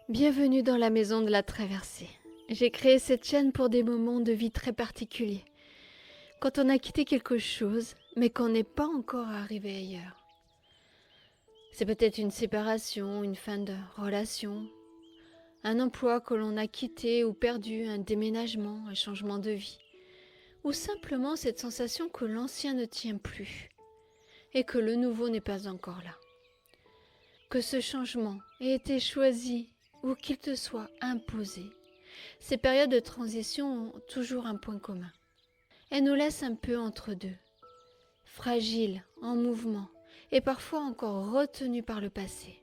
Bienvenue dans la maison de la traversée. J'ai créé cette chaîne pour des moments de vie très particuliers. Quand on a quitté quelque chose, mais qu'on n'est pas encore arrivé ailleurs. C'est peut-être une séparation, une fin de relation, un emploi que l'on a quitté ou perdu, un déménagement, un changement de vie. Ou simplement cette sensation que l'ancien ne tient plus et que le nouveau n'est pas encore là. Que ce changement ait été choisi ou qu'il te soit imposé, ces périodes de transition ont toujours un point commun. Elles nous laissent un peu entre deux, fragiles, en mouvement et parfois encore retenus par le passé.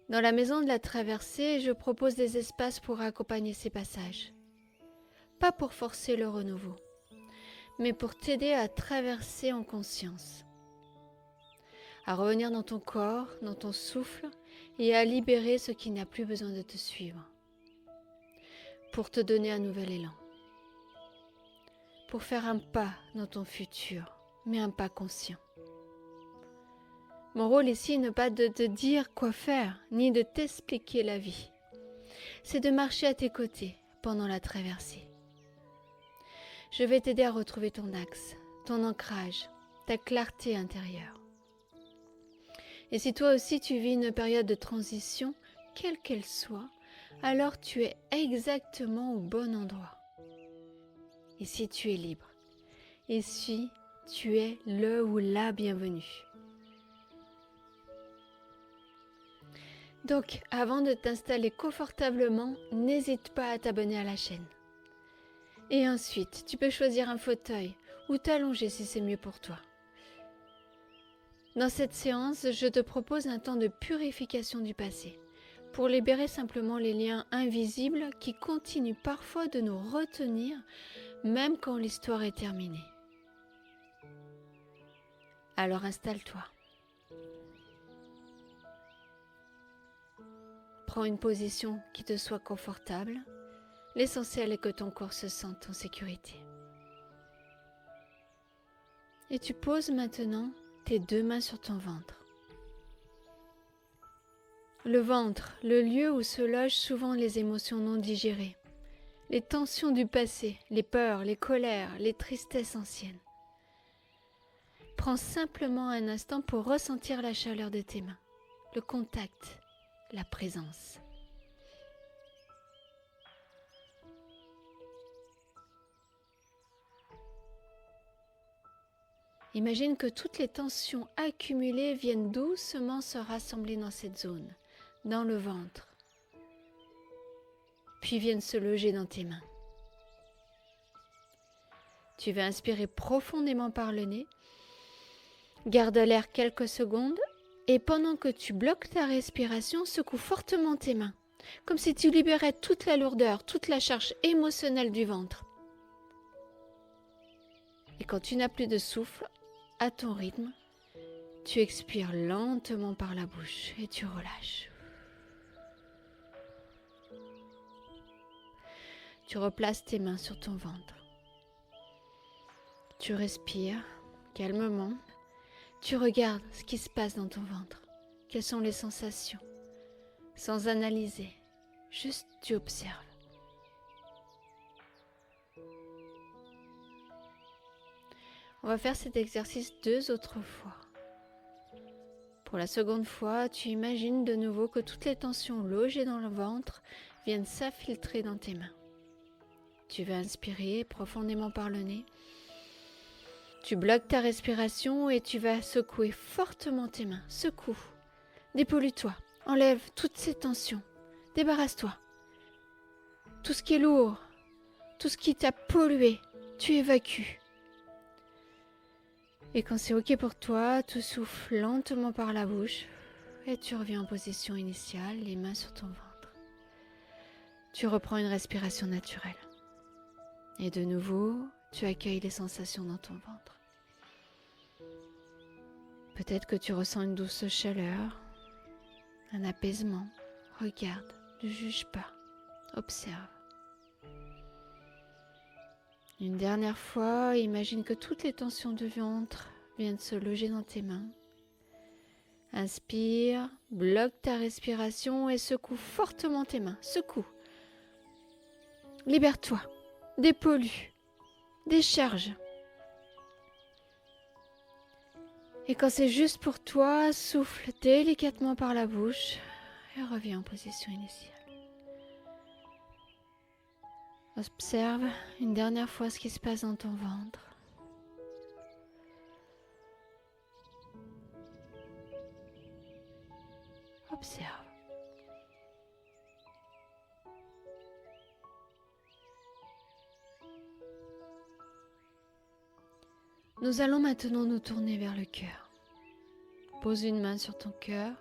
Dans la maison de la traversée, je propose des espaces pour accompagner ces passages. Pas pour forcer le renouveau, mais pour t'aider à traverser en conscience. À revenir dans ton corps, dans ton souffle et à libérer ce qui n'a plus besoin de te suivre. Pour te donner un nouvel élan. Pour faire un pas dans ton futur, mais un pas conscient. Mon rôle ici n'est pas de te dire quoi faire, ni de t'expliquer la vie. C'est de marcher à tes côtés pendant la traversée. Je vais t'aider à retrouver ton axe, ton ancrage, ta clarté intérieure. Et si toi aussi tu vis une période de transition, quelle qu'elle soit, alors tu es exactement au bon endroit. Ici tu es libre. Ici tu es le ou la bienvenue. Donc, avant de t'installer confortablement, n'hésite pas à t'abonner à la chaîne. Et ensuite, tu peux choisir un fauteuil ou t'allonger si c'est mieux pour toi. Dans cette séance, je te propose un temps de purification du passé, pour libérer simplement les liens invisibles qui continuent parfois de nous retenir, même quand l'histoire est terminée. Alors installe-toi. Prends une position qui te soit confortable. L'essentiel est que ton corps se sente en sécurité. Et tu poses maintenant tes deux mains sur ton ventre. Le ventre, le lieu où se logent souvent les émotions non digérées, les tensions du passé, les peurs, les colères, les tristesses anciennes. Prends simplement un instant pour ressentir la chaleur de tes mains, le contact, la présence. Imagine que toutes les tensions accumulées viennent doucement se rassembler dans cette zone, dans le ventre, puis viennent se loger dans tes mains. Tu vas inspirer profondément par le nez, garde l'air quelques secondes et pendant que tu bloques ta respiration, secoue fortement tes mains, comme si tu libérais toute la lourdeur, toute la charge émotionnelle du ventre. Et quand tu n'as plus de souffle, à ton rythme, tu expires lentement par la bouche et tu relâches. Tu replaces tes mains sur ton ventre. Tu respires calmement. Tu regardes ce qui se passe dans ton ventre. Quelles sont les sensations? Sans analyser, juste tu observes. On va faire cet exercice 2 autres fois. Pour la seconde fois, tu imagines de nouveau que toutes les tensions logées dans le ventre viennent s'infiltrer dans tes mains. Tu vas inspirer profondément par le nez. Tu bloques ta respiration et tu vas secouer fortement tes mains. Secoue. Dépollue-toi. Enlève toutes ces tensions. Débarrasse-toi. Tout ce qui est lourd, tout ce qui t'a pollué, tu évacues. Et quand c'est ok pour toi, tu souffles lentement par la bouche et tu reviens en position initiale, les mains sur ton ventre. Tu reprends une respiration naturelle. Et de nouveau, tu accueilles les sensations dans ton ventre. Peut-être que tu ressens une douce chaleur, un apaisement. Regarde, ne juge pas, observe. Une dernière fois, imagine que toutes les tensions du ventre viennent se loger dans tes mains. Inspire, bloque ta respiration et secoue fortement tes mains. Secoue. Libère-toi. Dépollue. Décharge. Et quand c'est juste pour toi, souffle délicatement par la bouche et reviens en position initiale. Observe une dernière fois ce qui se passe dans ton ventre. Observe. Nous allons maintenant nous tourner vers le cœur. Pose une main sur ton cœur.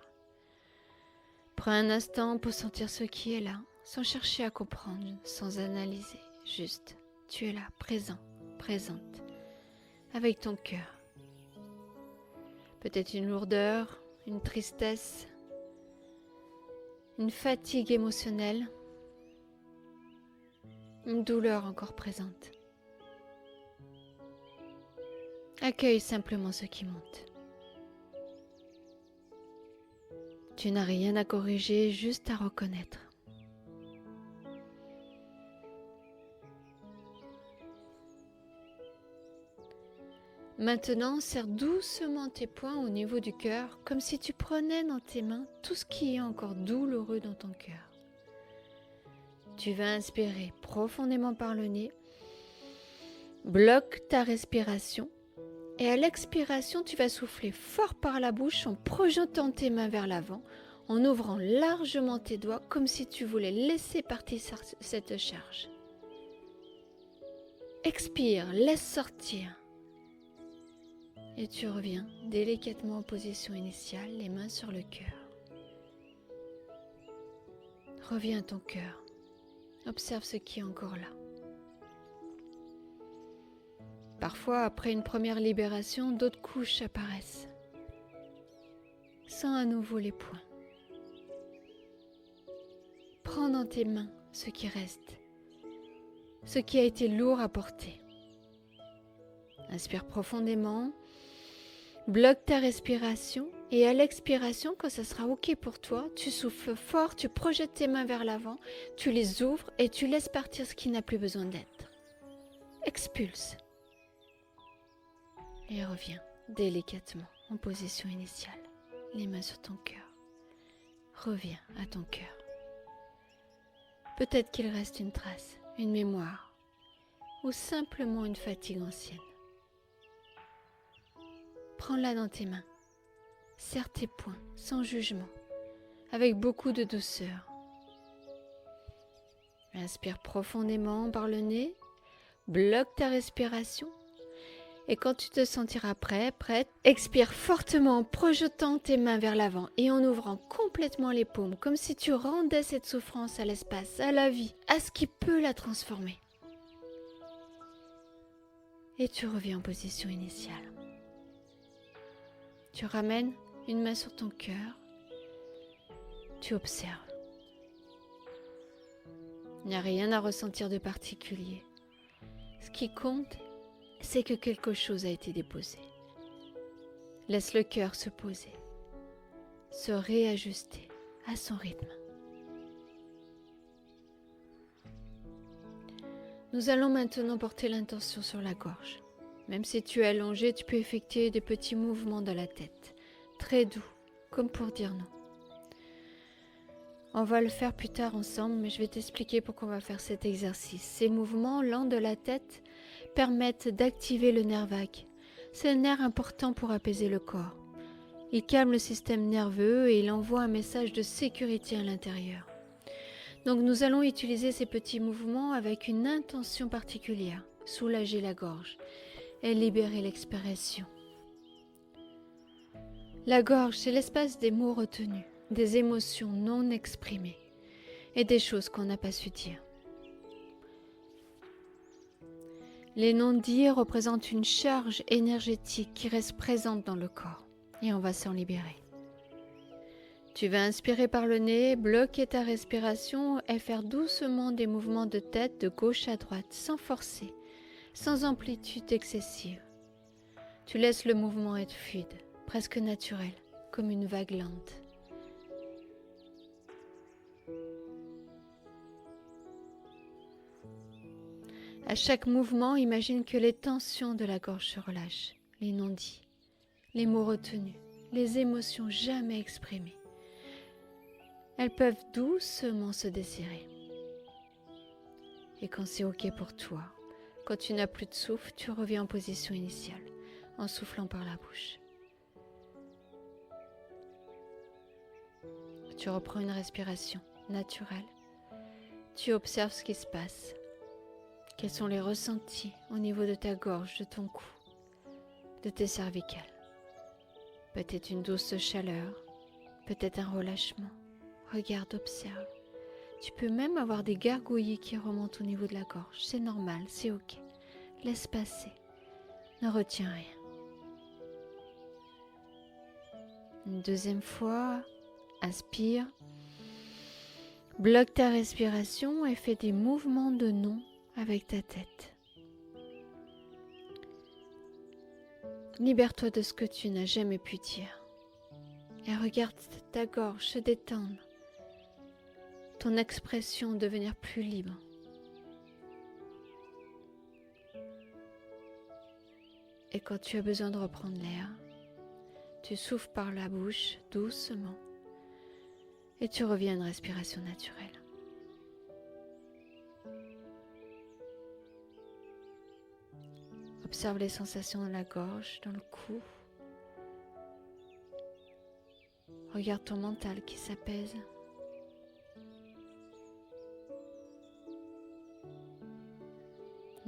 Prends un instant pour sentir ce qui est là, sans chercher à comprendre, sans analyser. Juste, tu es là, présent, présente, avec ton cœur. Peut-être une lourdeur, une tristesse, une fatigue émotionnelle, une douleur encore présente. Accueille simplement ce qui monte. Tu n'as rien à corriger, juste à reconnaître. Maintenant, serre doucement tes poings au niveau du cœur, comme si tu prenais dans tes mains tout ce qui est encore douloureux dans ton cœur. Tu vas inspirer profondément par le nez, bloque ta respiration et à l'expiration, tu vas souffler fort par la bouche en projetant tes mains vers l'avant, en ouvrant largement tes doigts comme si tu voulais laisser partir cette charge. Expire, laisse sortir. Et tu reviens délicatement en position initiale, les mains sur le cœur. Reviens à ton cœur. Observe ce qui est encore là. Parfois, après une première libération, d'autres couches apparaissent. Sens à nouveau les poings. Prends dans tes mains ce qui reste, ce qui a été lourd à porter. Inspire profondément, bloque ta respiration et à l'expiration, quand ça sera OK pour toi, tu souffles fort, tu projettes tes mains vers l'avant, tu les ouvres et tu laisses partir ce qui n'a plus besoin d'être. Expulse. Et reviens délicatement en position initiale, les mains sur ton cœur. Reviens à ton cœur. Peut-être qu'il reste une trace, une mémoire, ou simplement une fatigue ancienne. Prends-la dans tes mains, serre tes poings sans jugement, avec beaucoup de douceur. Inspire profondément par le nez, bloque ta respiration. Et quand tu te sentiras prête, expire fortement en projetant tes mains vers l'avant et en ouvrant complètement les paumes, comme si tu rendais cette souffrance à l'espace, à la vie, à ce qui peut la transformer. Et tu reviens en position initiale. Tu ramènes une main sur ton cœur. Tu observes. Il n'y a rien à ressentir de particulier. Ce qui compte, c'est que quelque chose a été déposé. Laisse le cœur se poser, se réajuster à son rythme. Nous allons maintenant porter l'intention sur la gorge. Même si tu es allongé, tu peux effectuer des petits mouvements de la tête, très doux, comme pour dire non. On va le faire plus tard ensemble, mais je vais t'expliquer pourquoi on va faire cet exercice. Ces mouvements lents de la tête permettent d'activer le nerf vague. C'est un nerf important pour apaiser le corps. Il calme le système nerveux et il envoie un message de sécurité à l'intérieur. Donc nous allons utiliser ces petits mouvements avec une intention particulière, soulager la gorge et libérer l'expiration. La gorge, c'est l'espace des mots retenus, des émotions non exprimées et des choses qu'on n'a pas su dire. Les non-dits représentent une charge énergétique qui reste présente dans le corps et on va s'en libérer. Tu vas inspirer par le nez, bloquer ta respiration et faire doucement des mouvements de tête de gauche à droite sans forcer, sans amplitude excessive. Tu laisses le mouvement être fluide, presque naturel, comme une vague lente. À chaque mouvement, imagine que les tensions de la gorge se relâchent, les non-dits, les mots retenus, les émotions jamais exprimées. Elles peuvent doucement se desserrer. Et quand c'est OK pour toi, quand tu n'as plus de souffle, tu reviens en position initiale, en soufflant par la bouche. Tu reprends une respiration naturelle. Tu observes ce qui se passe. Quels sont les ressentis au niveau de ta gorge, de ton cou, de tes cervicales. Peut-être une douce chaleur, peut-être un relâchement. Regarde, observe. Tu peux même avoir des gargouillis qui remontent au niveau de la gorge. C'est normal, c'est OK. Laisse passer. Ne retiens rien. Une deuxième fois, inspire. Bloque ta respiration et fais des mouvements de non avec ta tête. Libère-toi de ce que tu n'as jamais pu dire. Et regarde ta gorge se détendre. Ton expression devenir plus libre. Et quand tu as besoin de reprendre l'air, tu souffles par la bouche doucement et tu reviens à une respiration naturelle. Observe les sensations dans la gorge, dans le cou. Regarde ton mental qui s'apaise.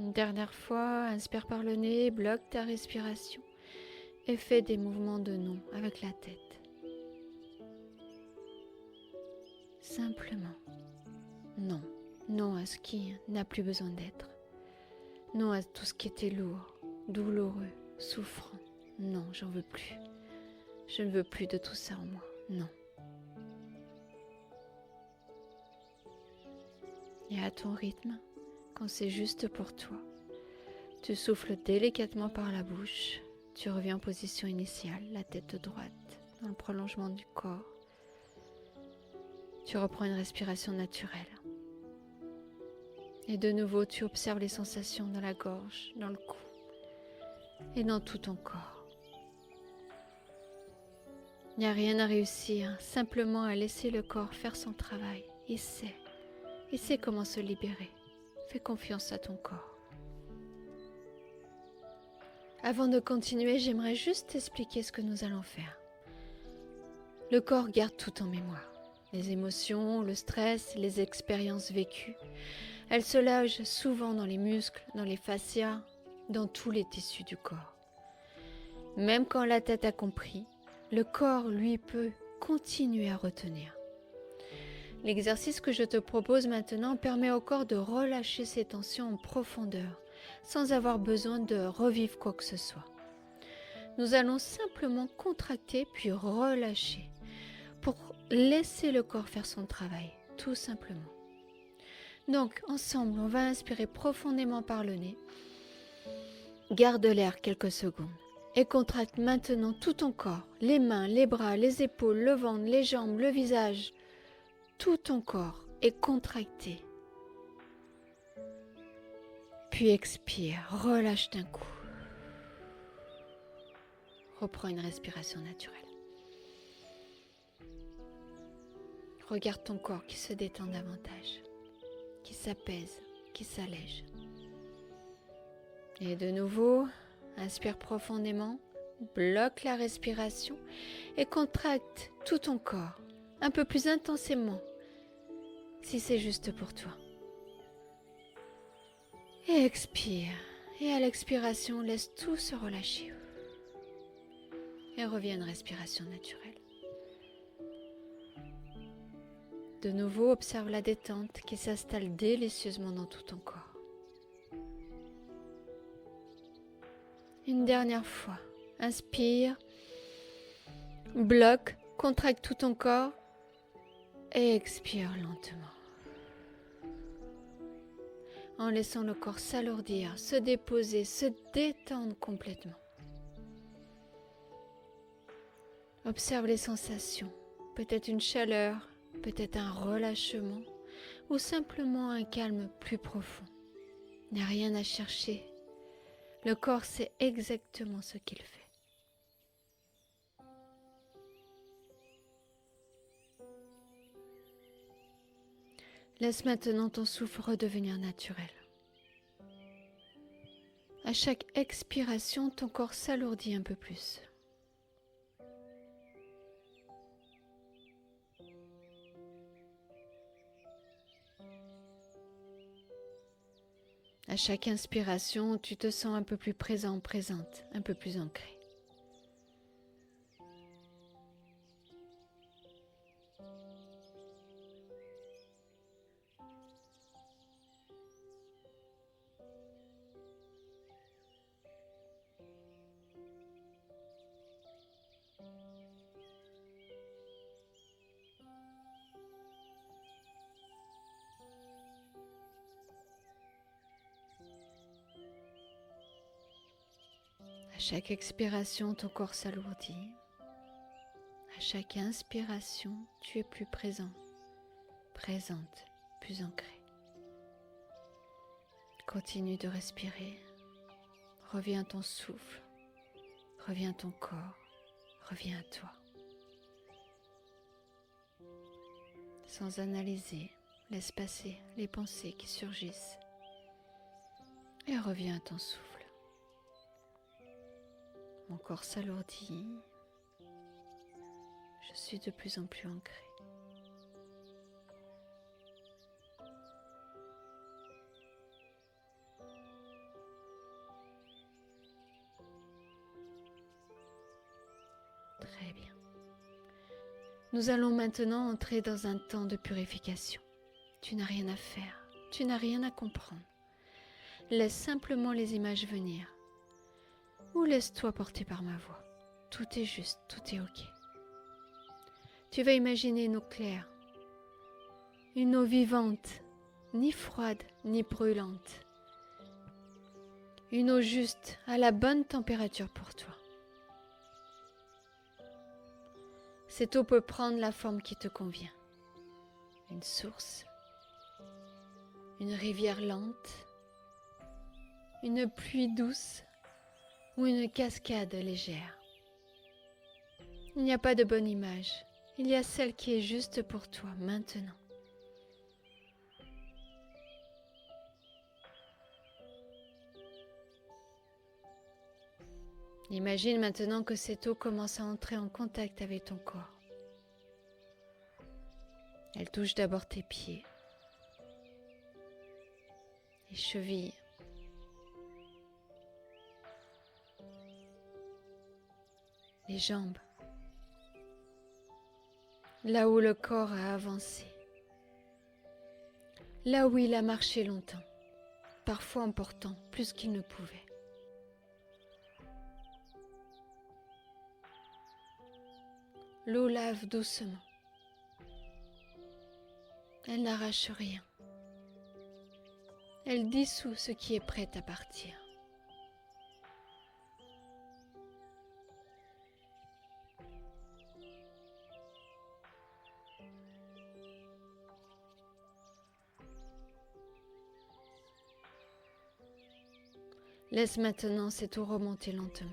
Une dernière fois, inspire par le nez, bloque ta respiration et fais des mouvements de non avec la tête. Simplement, non. Non à ce qui n'a plus besoin d'être. Non à tout ce qui était lourd, douloureux, souffrant. Non, j'en veux plus. Je ne veux plus de tout ça en moi. Non. Et à ton rythme, quand c'est juste pour toi, tu souffles délicatement par la bouche. Tu reviens en position initiale, la tête droite, dans le prolongement du corps. Tu reprends une respiration naturelle. Et de nouveau, tu observes les sensations dans la gorge, dans le cou et dans tout ton corps. Il n'y a rien à réussir, simplement à laisser le corps faire son travail. Il sait comment se libérer. Fais confiance à ton corps. Avant de continuer, j'aimerais juste t'expliquer ce que nous allons faire. Le corps garde tout en mémoire. Les émotions, le stress, les expériences vécues. Elles se logent souvent dans les muscles, dans les fascias, dans tous les tissus du corps. Même quand la tête a compris, le corps, lui, peut continuer à retenir. L'exercice que je te propose maintenant permet au corps de relâcher ses tensions en profondeur, sans avoir besoin de revivre quoi que ce soit. Nous allons simplement contracter puis relâcher pour laisser le corps faire son travail, tout simplement. Donc, ensemble, on va inspirer profondément par le nez. Garde l'air quelques secondes et contracte maintenant tout ton corps, les mains, les bras, les épaules, le ventre, les jambes, le visage. Tout ton corps est contracté. Puis expire, relâche d'un coup. Reprends une respiration naturelle. Regarde ton corps qui se détend davantage, qui s'apaise, qui s'allège. Et de nouveau, inspire profondément, bloque la respiration et contracte tout ton corps, un peu plus intensément, si c'est juste pour toi. Et expire. Et à l'expiration, laisse tout se relâcher. Et reviens à une respiration naturelle. De nouveau, observe la détente qui s'installe délicieusement dans tout ton corps. Une dernière fois, inspire, bloque, contracte tout ton corps et expire lentement. En laissant le corps s'alourdir, se déposer, se détendre complètement. Observe les sensations, peut-être une chaleur, peut-être un relâchement ou simplement un calme plus profond. Il n'y a rien à chercher. Le corps sait exactement ce qu'il fait. Laisse maintenant ton souffle redevenir naturel. À chaque expiration, ton corps s'alourdit un peu plus. À chaque inspiration, tu te sens un peu plus présent, présente, un peu plus ancré. À chaque expiration, ton corps s'alourdit. À chaque inspiration, tu es plus présent, présente, plus ancré. Continue de respirer. Reviens à ton souffle. Reviens à ton corps. Reviens à toi. Sans analyser, laisse passer les pensées qui surgissent. Et reviens à ton souffle. Mon corps s'alourdit. Je suis de plus en plus ancré. Très bien. Nous allons maintenant entrer dans un temps de purification. Tu n'as rien à faire, tu n'as rien à comprendre. Laisse simplement les images venir. Ou laisse-toi porter par ma voix. Tout est juste, tout est ok. Tu vas imaginer une eau claire, une eau vivante, ni froide ni brûlante. Une eau juste, à la bonne température pour toi. Cette eau peut prendre la forme qui te convient. Une source, une rivière lente, une pluie douce ou une cascade légère. Il n'y a pas de bonne image, il y a celle qui est juste pour toi maintenant. Imagine maintenant que cette eau commence à entrer en contact avec ton corps. Elle touche d'abord tes pieds, les chevilles, les jambes, là où le corps a avancé, là où il a marché longtemps, parfois en portant plus qu'il ne pouvait. L'eau lave doucement. Elle n'arrache rien. Elle dissout ce qui est prêt à partir. Laisse maintenant cette eau remonter lentement.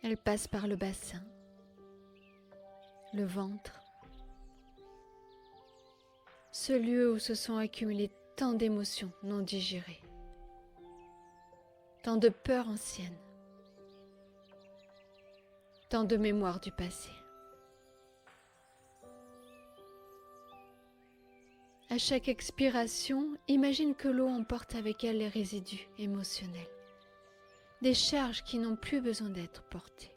Elle passe par le bassin, le ventre, ce lieu où se sont accumulées tant d'émotions non digérées, tant de peurs anciennes, tant de mémoires du passé. À chaque expiration, imagine que l'eau emporte avec elle les résidus émotionnels, des charges qui n'ont plus besoin d'être portées.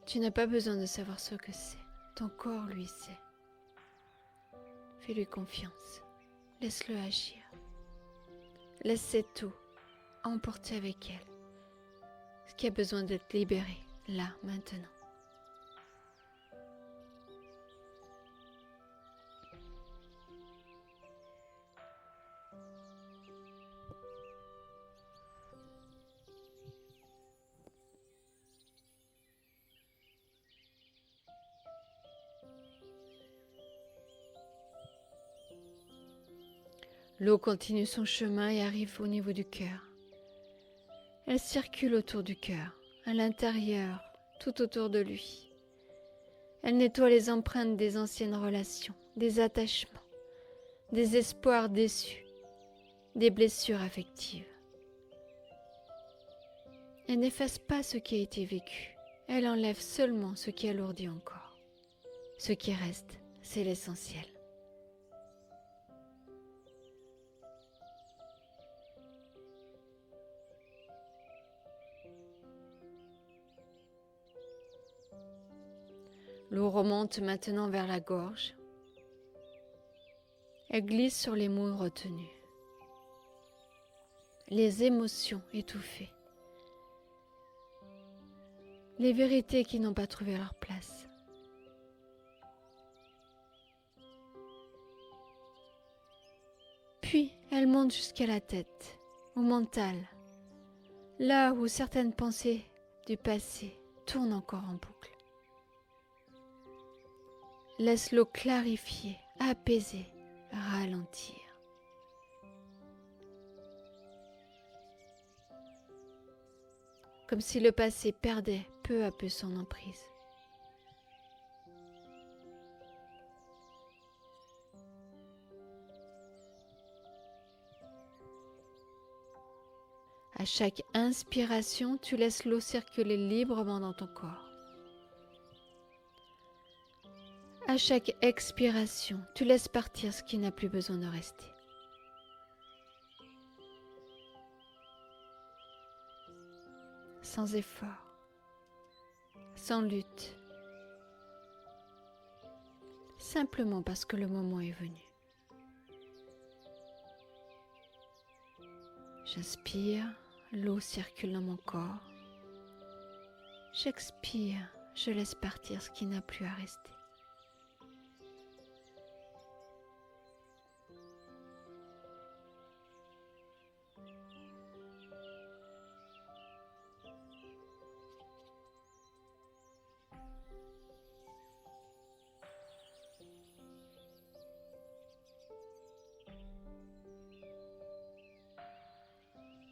Tu n'as pas besoin de savoir ce que c'est. Ton corps, lui, sait. Fais-lui confiance. Laisse-le agir. Laisse cette eau emporter avec elle ce qui a besoin d'être libéré, là, maintenant. L'eau continue son chemin et arrive au niveau du cœur. Elle circule autour du cœur, à l'intérieur, tout autour de lui. Elle nettoie les empreintes des anciennes relations, des attachements, des espoirs déçus, des blessures affectives. Elle n'efface pas ce qui a été vécu, elle enlève seulement ce qui alourdit encore. Ce qui reste, c'est l'essentiel. L'eau remonte maintenant vers la gorge. Elle glisse sur les mots retenus, les émotions étouffées, les vérités qui n'ont pas trouvé leur place. Puis elle monte jusqu'à la tête, au mental, là où certaines pensées du passé tournent encore en boucle. Laisse l'eau clarifier, apaiser, ralentir. Comme si le passé perdait peu à peu son emprise. À chaque inspiration, tu laisses l'eau circuler librement dans ton corps. À chaque expiration, tu laisses partir ce qui n'a plus besoin de rester. Sans effort, sans lutte, simplement parce que le moment est venu. J'inspire, l'eau circule dans mon corps. J'expire, je laisse partir ce qui n'a plus à rester.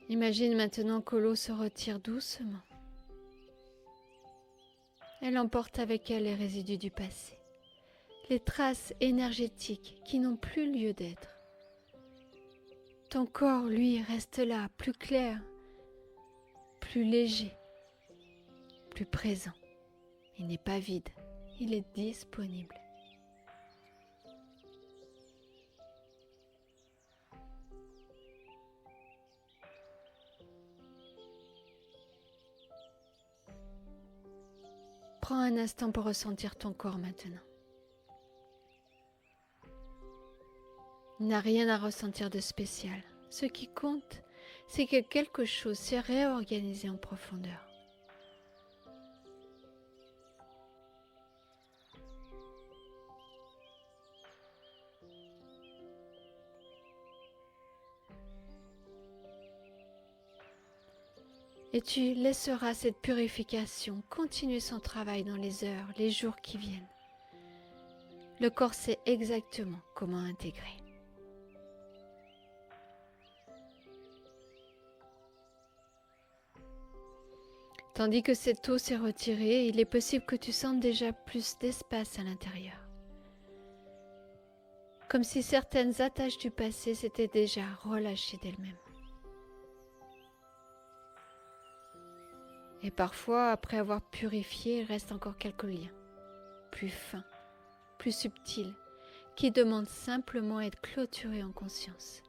Imagine maintenant que l'eau se retire doucement. Elle emporte avec elle les résidus du passé, les traces énergétiques qui n'ont plus lieu d'être. Ton corps, lui, reste là, plus clair, plus léger, plus présent. Il n'est pas vide, il est disponible. Prends un instant pour ressentir ton corps maintenant. Il n'a rien à ressentir de spécial. Ce qui compte, c'est que quelque chose s'est réorganisé en profondeur. Et tu laisseras cette purification continuer son travail dans les heures, les jours qui viennent. Le corps sait exactement comment intégrer. Tandis que cette eau s'est retirée, il est possible que tu sentes déjà plus d'espace à l'intérieur. Comme si certaines attaches du passé s'étaient déjà relâchées d'elles-mêmes. Et parfois, après avoir purifié, il reste encore quelques liens, plus fins, plus subtils, qui demandent simplement à être clôturés en conscience.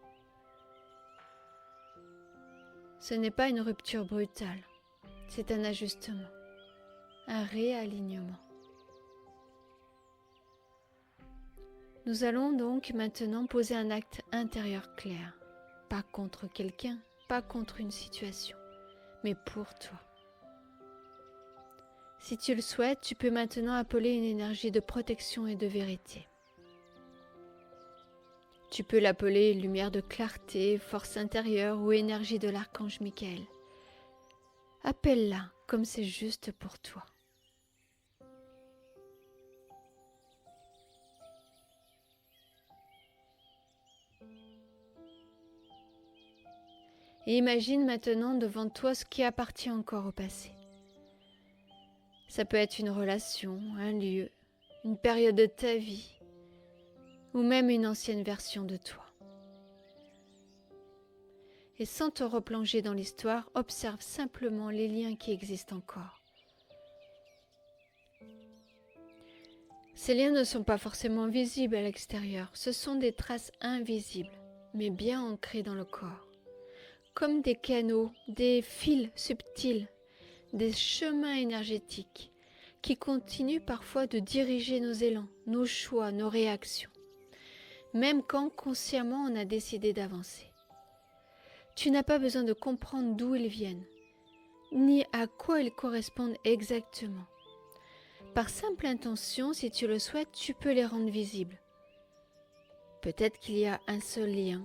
Ce n'est pas une rupture brutale, c'est un ajustement, un réalignement. Nous allons donc maintenant poser un acte intérieur clair, pas contre quelqu'un, pas contre une situation, mais pour toi. Si tu le souhaites, tu peux maintenant appeler une énergie de protection et de vérité. Tu peux l'appeler lumière de clarté, force intérieure ou énergie de l'archange Michael. Appelle-la comme c'est juste pour toi. Et imagine maintenant devant toi ce qui appartient encore au passé. Ça peut être une relation, un lieu, une période de ta vie, ou même une ancienne version de toi. Et sans te replonger dans l'histoire, observe simplement les liens qui existent encore. Ces liens ne sont pas forcément visibles à l'extérieur, ce sont des traces invisibles, mais bien ancrées dans le corps. Comme des canaux, des fils subtils, des chemins énergétiques qui continuent parfois de diriger nos élans, nos choix, nos réactions, même quand consciemment on a décidé d'avancer. Tu n'as pas besoin de comprendre d'où ils viennent, ni à quoi ils correspondent exactement. Par simple intention, si tu le souhaites, tu peux les rendre visibles. Peut-être qu'il y a un seul lien,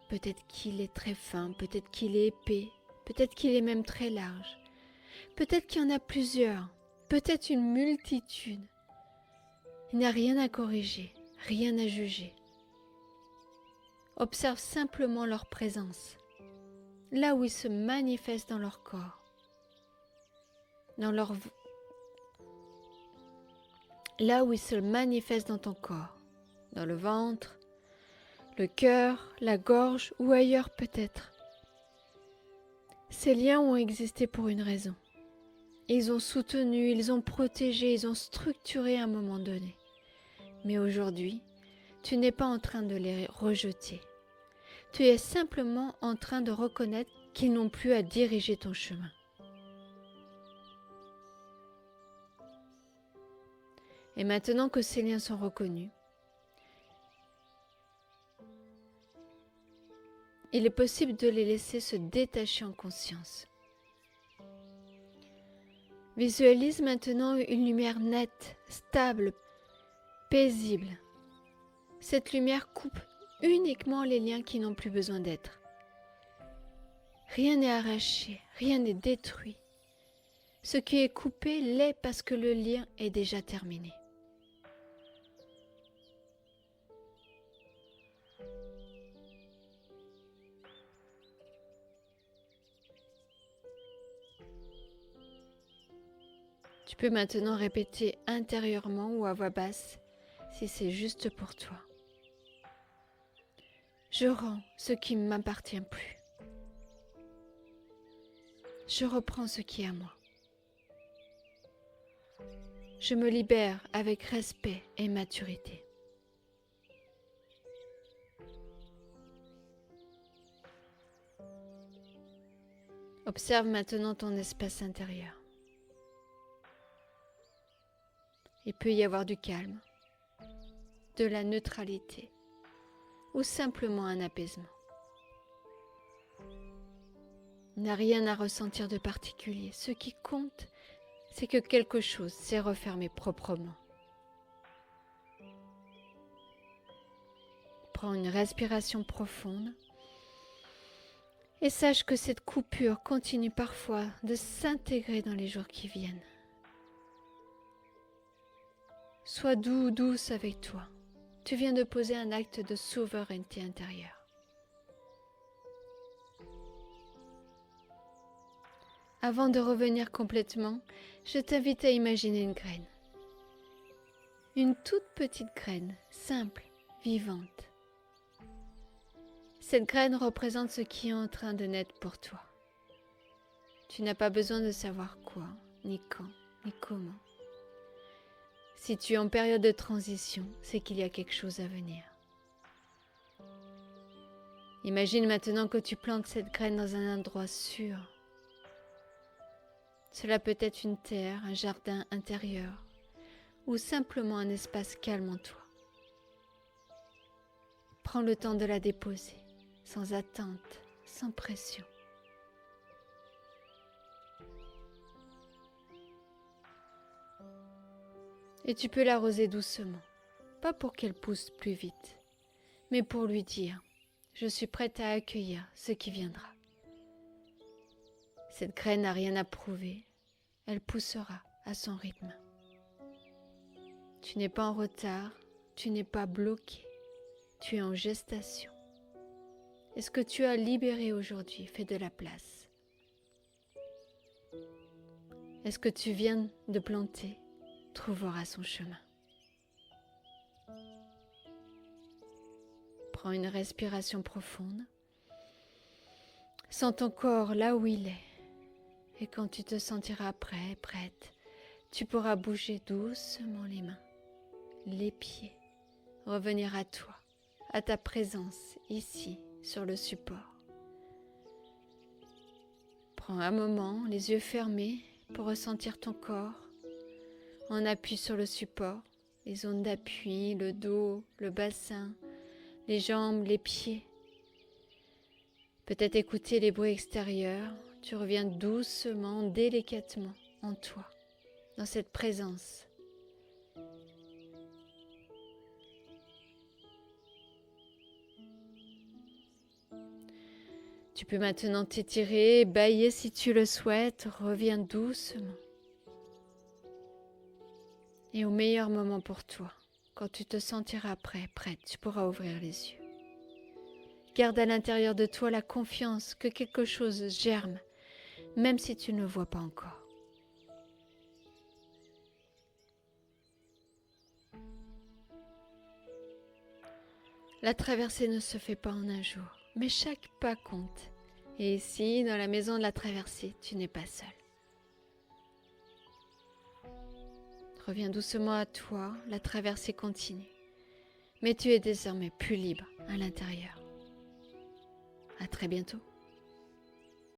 peut-être qu'il est très fin, peut-être qu'il est épais, peut-être qu'il est même très large, peut-être qu'il y en a plusieurs, peut-être une multitude. Il n'y a rien à corriger, rien à juger. Observe simplement leur présence, là où ils se manifestent dans leur corps, là où ils se manifestent dans ton corps, dans le ventre, le cœur, la gorge ou ailleurs peut-être. Ces liens ont existé pour une raison. Ils ont soutenu, ils ont protégé, ils ont structuré à un moment donné. Mais aujourd'hui, tu n'es pas en train de les rejeter. Tu es simplement en train de reconnaître qu'ils n'ont plus à diriger ton chemin. Et maintenant que ces liens sont reconnus, il est possible de les laisser se détacher en conscience. Visualise maintenant une lumière nette, stable, paisible. Cette lumière coupe uniquement les liens qui n'ont plus besoin d'être. Rien n'est arraché, rien n'est détruit. Ce qui est coupé l'est parce que le lien est déjà terminé. Tu peux maintenant répéter intérieurement ou à voix basse si c'est juste pour toi. Je rends ce qui ne m'appartient plus. Je reprends ce qui est à moi. Je me libère avec respect et maturité. Observe maintenant ton espace intérieur. Il peut y avoir du calme, de la neutralité ou simplement un apaisement. Il n'y a rien à ressentir de particulier. Ce qui compte, c'est que quelque chose s'est refermé proprement. Prends une respiration profonde et sache que cette coupure continue parfois de s'intégrer dans les jours qui viennent. Sois doux ou douce avec toi. Tu viens de poser un acte de souveraineté intérieure. Avant de revenir complètement, je t'invite à imaginer une graine. Une toute petite graine, simple, vivante. Cette graine représente ce qui est en train de naître pour toi. Tu n'as pas besoin de savoir quoi, ni quand, ni comment. Si tu es en période de transition, c'est qu'il y a quelque chose à venir. Imagine maintenant que tu plantes cette graine dans un endroit sûr. Cela peut être une terre, un jardin intérieur ou simplement un espace calme en toi. Prends le temps de la déposer, sans attente, sans pression. Et tu peux l'arroser doucement, pas pour qu'elle pousse plus vite, mais pour lui dire « Je suis prête à accueillir ce qui viendra ». Cette graine n'a rien à prouver, elle poussera à son rythme. Tu n'es pas en retard, tu n'es pas bloqué, tu es en gestation. et ce que tu as libéré aujourd'hui fait de la place. Et ce que tu viens de planter trouvera son chemin. Prends une respiration profonde. Sens ton corps là où il est. Et quand tu te sentiras prêt, prête, tu pourras bouger doucement les mains, les pieds, revenir à toi, à ta présence ici sur le support. Prends un moment, les yeux fermés, pour ressentir ton corps en appui sur le support, les zones d'appui, le dos, le bassin, les jambes, les pieds. Peut-être écouter les bruits extérieurs, tu reviens doucement, délicatement en toi, dans cette présence. Tu peux maintenant t'étirer, bâiller si tu le souhaites, reviens doucement. Et au meilleur moment pour toi, quand tu te sentiras prêt, prête, tu pourras ouvrir les yeux. Garde à l'intérieur de toi la confiance que quelque chose germe, même si tu ne le vois pas encore. La traversée ne se fait pas en un jour, mais chaque pas compte. Et ici, dans la maison de la traversée, tu n'es pas seul. Reviens doucement à toi, la traversée continue. Mais tu es désormais plus libre à l'intérieur. À très bientôt.